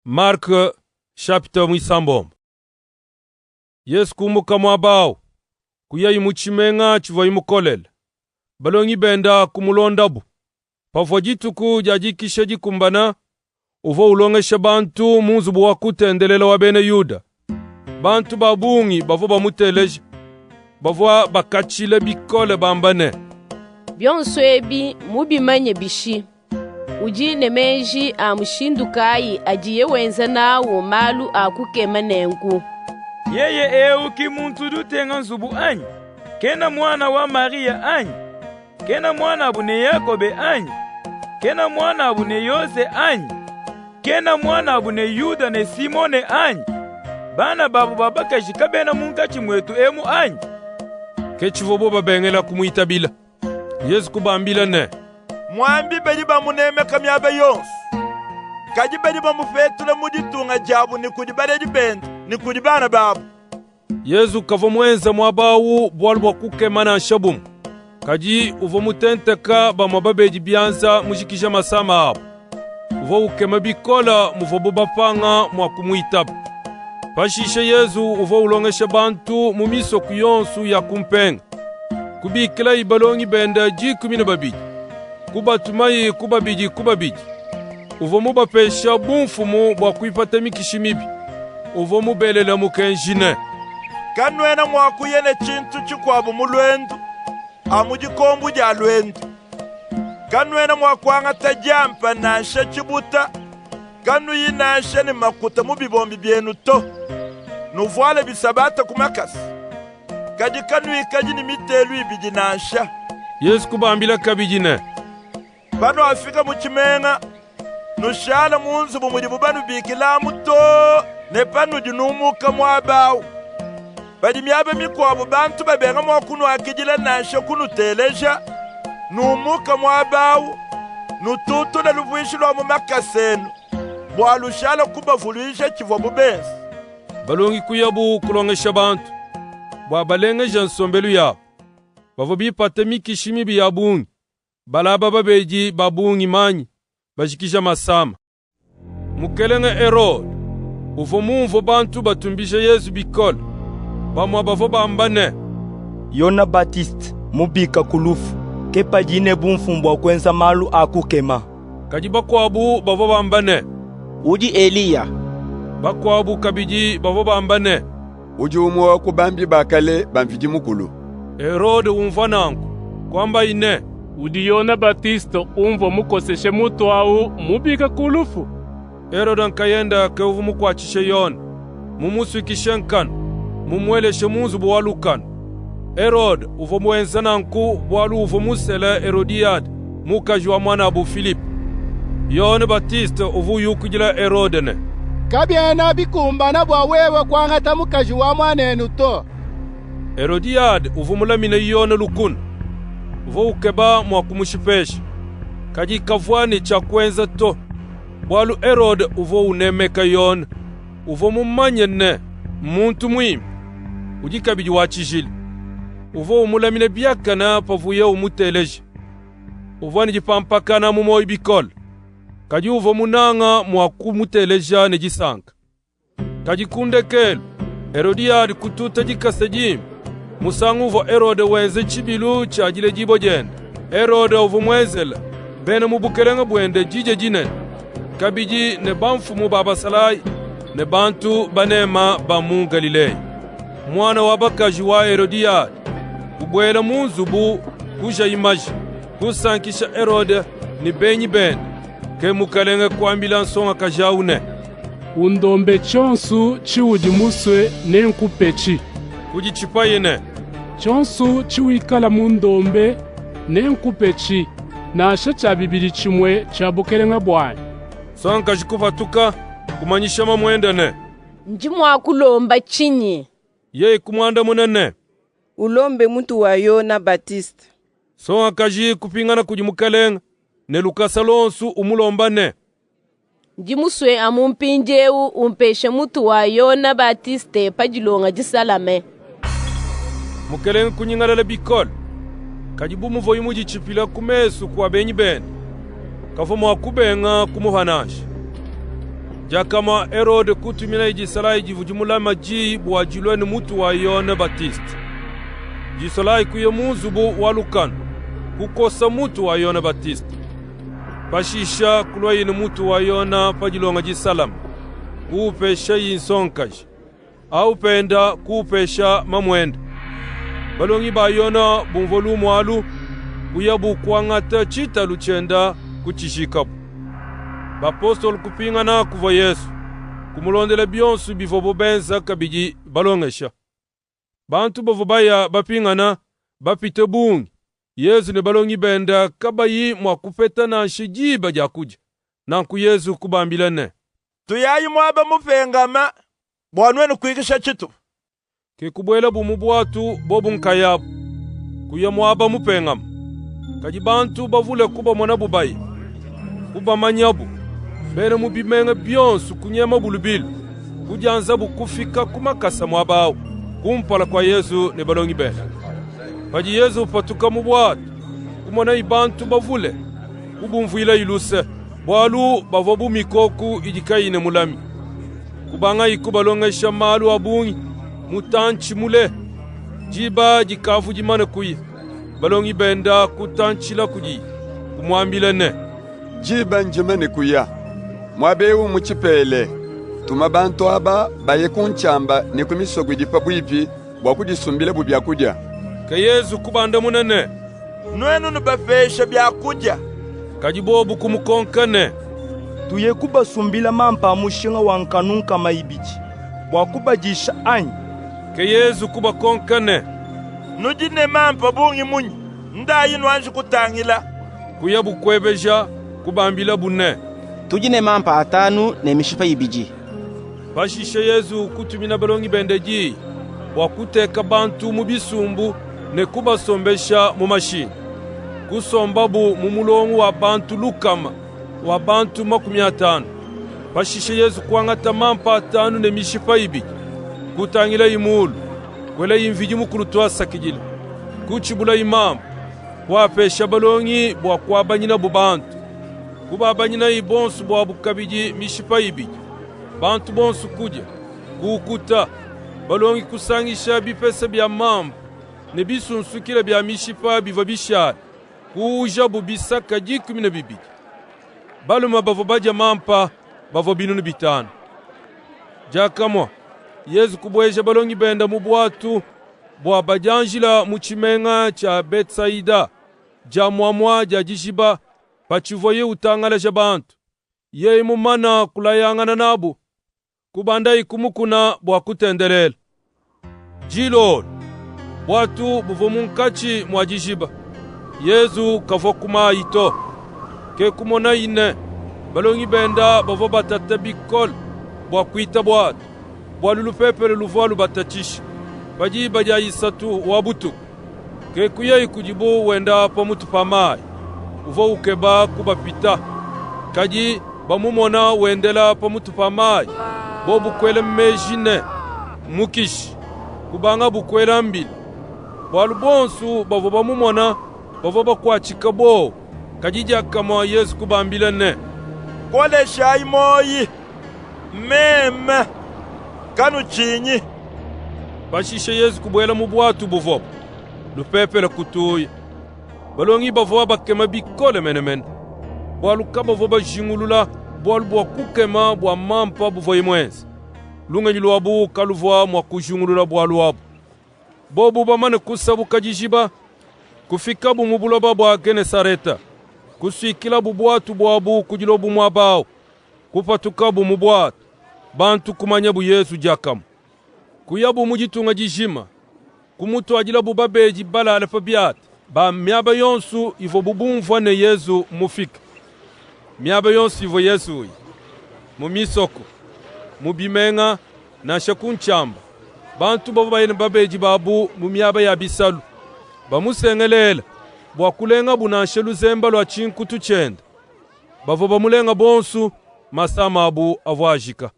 Mark chapitre mwisambombo. Yesu kumuka mwabao kuyayi muchimenga chivoyi mukolela balongi benda kumulondabu pavwa jituku jajikisha jikumbana uvo ulongesha bantu munzubu wa kutendelela wa bene Yuda. Bantu babungi bavo bamuteleje bavwa bakachile bikole bambane byonso ebi mubimanye bishi uji nemeji amushindukayi ajiye wenza nawo malu akukema nenku yeye euki muntu dutenga nzubu anyi kena mwana wa Maria anyi kena mwana abune Yakobe anyi kena mwana abune Yose anyi kena mwana abune Yuda ne Simone anyi bana babu babakashika bena munkachi mwetu emu anyi kechivobo babengela kumuitabila. Yesu kubambila ne mwambi beli bamunemeka myabe yonsu kaji beli bamufetula muditunga jabu ni kudi baledi bendu ni kudi bana babu. Yesu kavo mwenza mwabawu bwalu bwa kukemana nshabumu kaji uvo mutenteka bamababeji byanza mujikisha masama abo uvo ukema bikola muvobo bapanga mwakumuitabu pashisha Yesu uvo ulongesha bantu mumiso kuyonsu ya kumpenga kubikila ibalongi benda jikumina babiji kubatumayi kubabiji uvo mubapesha bumfumu bwa kuipata mikishimibi uvo mubelela mukenjine kanwena mwakuyene chintu chikwabu mulwendu amujikombu ja lwendu kanwena mwakwanga tajampa nasha chibuta kanu yinasha ni makuta mubibombi byenu to nuvwale bisabata kumakasi kaji kanu ikaji ni mitelu ibiji nasha. Yesu kubambila kabijine bano afika muchimenga nushala munzubu mudibu banu bikilamu to ne panu jinumuka mwabawu badi myabe mikwabu bantu babenga mwakunu akijila nasha kunu teleja numuka mwabawu nututu na luvuishilwa mumakasenu bwalushala kubavuluisha chivobu bensi balongi kuyabu kulongesha bantu bwabalengeja nsombelu yabo bavo bipate mikishimibi ya bungi balaba babeji babungi manyi bajikisha masama mukelenge Herode uvo mumvo bantu batumbisha Yesu bikola bamwa bavo bambane Yona Batiste mubika kulufu kepa jine bumfumbwa kwenza malu akukema kaji bakwabu bavo bambane uji Eliya bakwabu kabiji bavo bambane uji umwa kubambi bakale bamfiji mukulu. Herode umvanangu kwamba ine udi Yona Batiste umvo mukoseshe mutu au mubika kulufu. Herode nkayenda keuvu mukwachishe Yona mumuswikishe nkanu mumweleshe munzubu walukanu. Herode uvo mwenzananku bwalu uvo musele Herodiade mukaji wa mwana abu Filipe. Yona Batiste uvu yukujila Herode ne kabyena bikumbana bwa wewe kwangata mukaji wa mwanenu to. Herodiade uvu mulamine Yona lukunu uvo ukeba mwakumushipesha kaji kavwani cha kwenza to bwalu Herode uvo unemeka Yona uvo mumanye ne muntu mwimi ujikabiji wachijili uvo umulamine byakana pavuye umuteleje uvo nijipampakana mumoyi bikola kaji uvo munanga mwakumuteleja nejisanka kaji kundekelu Herodiade kututa jikase jimi musangu uvo Herode wenze chibilu chajile jibo jenda. Herode uvo mwezela bene mubukelenga bwende jije jinene kabiji ne bamfumu babasalayi ne bantu banema bamu Galilei. Mwana wa bakaji wa Herodiade ubwela munzubu kuja imaji kusankisha Herode ni benyi bende ke mukalenga kwambila nsonga kajaune undombe chonsu chiuji muswe nenkupechi kujichipa yene chonsu chiwikala mundombe nenkupechi nasha cha bibiri chimwe cha bukelenga bwanyi songa kajikuvatuka kumanyisha mamwenda ne njimwakulomba chinyi ye kumwanda munene ulombe muntu wa Yona Batiste songa kaji kupingana kujimukalenga ne lukasa lonsu umulomba ne njimuswe amumpinjeu umpeshe mutu wa Yona Batiste pajilonga jisalame mukelenga kunyingalala bikola kajibu muvoyi mujichipila kumesu kwa benyi bene kavo mwakubenga kumuhanasha jakama Herode kutumila ijisala jivujumulama ji bwajilweni mutu wa Yohana Batiste. Jisala ikuye muzubu wa Lukano kukosa mutu wa Yohana Batiste. Pashisha kulwa yini mutu wa Yohana pajilonga jisalama kuupesha yinsonkaji au penda kuupesha mamwenda. Balongi ba Yohana bumvolu mwalu buyabu kuangata chita luchenda kuchishikapu. Bapostol kupingana kuva Yesu kumulondela byonsu bivobo benza kabiji balongesha. Bantu bavobaya bapingana bapite bungi. Yesu ne balongi benda kabayi mwakupeta na shijiba jakuja nanku Yesu kubambilane. Tuyayi mwaba mupengama bwanwenu kwigisha chitu. Kekubwela bumubwatu bobu nkayabu kuya mwaba mupengama. Kaji bantu bavule kuba mwana bubayi kuba manyabu bene mubimenga byonsu kunyema bulubilu kujanza bukufika kumakasa mwabao kumpala kwa Yesu ne balongi bene. Paji Yesu patuka mubwatu kumona ibantu bavule kubumvuila iluse bwalu bavobu mikoku ijikaine mulami kubanga ikubalongesha malu abungi mutanchi mule jiba jikafu jimane kuyi balongi benda kutanchila kuji kumwambilane jiba njimane kuya mwabewu muchipele tuma bantu aba baye kunchamba ni kumisogo dipa bwipi bwakudisumbile bubyakudya ka Yesu kubanda munene nwenu nubafesha byakudya kajibobu kumukonkane tuye kubasumbila mampa mushinga wankanunka maibiji bwakubajisha anyi ka Yesu kubakonkane nujine mampa bungi munyi ndayi nwanji kutangila kuya bukwebeja kubambila bune tujine mampa atanu ne mishipa ibiji. Pashisha Yesu kutumina balongi bendeji wakuteka bantu mubisumbu ne kubasombesha mu mashini kusombabu mumulongu wa bantu lukama wa bantu 50. Pashisha Yesu kuangata mampa atanu ne mishipa ibiji kutangila imulu kwela imviji mukulu twasakijile kuchibula imamu kwapesha balongi bwa kwabanyina bubantu kubabanyina ibonsu bwa bukabiji mishipa ibiji bantu bonsu kuja kukuta balongi kusangisha bipesa bya mambo ne bisunsukila bya mishipa biva bishara kuja bubisaka 12 baluma bavo baja mampa bavo binunu bitano jakamwa Yesu kubweja balongi benda mubwatu bwa bajanjila muchimenga cha Betsaida jamwamwa jajishiba pachivoye utangala ja bantu ye mumana kulayangana nabu kubanda ikumukuna bwa kutendelela jilo bwatu buvomunkachi mwajishiba Yesu kavokuma ito ke kumona ine balongi benda bavo batata bikol bwa kuita bwatu bwalulu pepele luvalu batachishi baji baja isatu wabutu ke kuya kujibu wenda pamutu pamai uvo ukeba kubapita kaji bamumona wendela pamutu pamai bobu kwele mmejine mukishi kubanga bukwela mbili bwalu bonsu bavo bamumona bavo bakwachika bo kajija kama Yesu kubambilane kole shayi moyi meme kanu chinyi bashisha Yesu kubwela mubwatu buvobo lupepele kutuya balongi bavo bakema bikole menemene bwalu kaba voba jingulula bwalu bwa kukema bwa mampa buvoye mwenzi lungenyi lwabu kaluvwa mwa kujingulula bwalu wabu bobu bamane kusabu kajishiba kufika bumubuloba bwa Genesareta kuswikila bubwatu bwabu kujilobu mwabao kupatuka bumubwatu bantu kumanya bu Yesu jakamu kuyabu mujitunga jishima kumutu ajila bubabeji bala alefa biati ba myaba yonsu ivo bubumvwa ne Yesu mufika myaba yonsu ivo Yesu mumisoko mubimenga na shakunchamba bantu bavo bayene babeji babu mumyaba ya bisalu bamusengelela bwakulenga bunashelu zemba lwa chinkutu chenda bavo bamulenga bonsu masama abu avwajika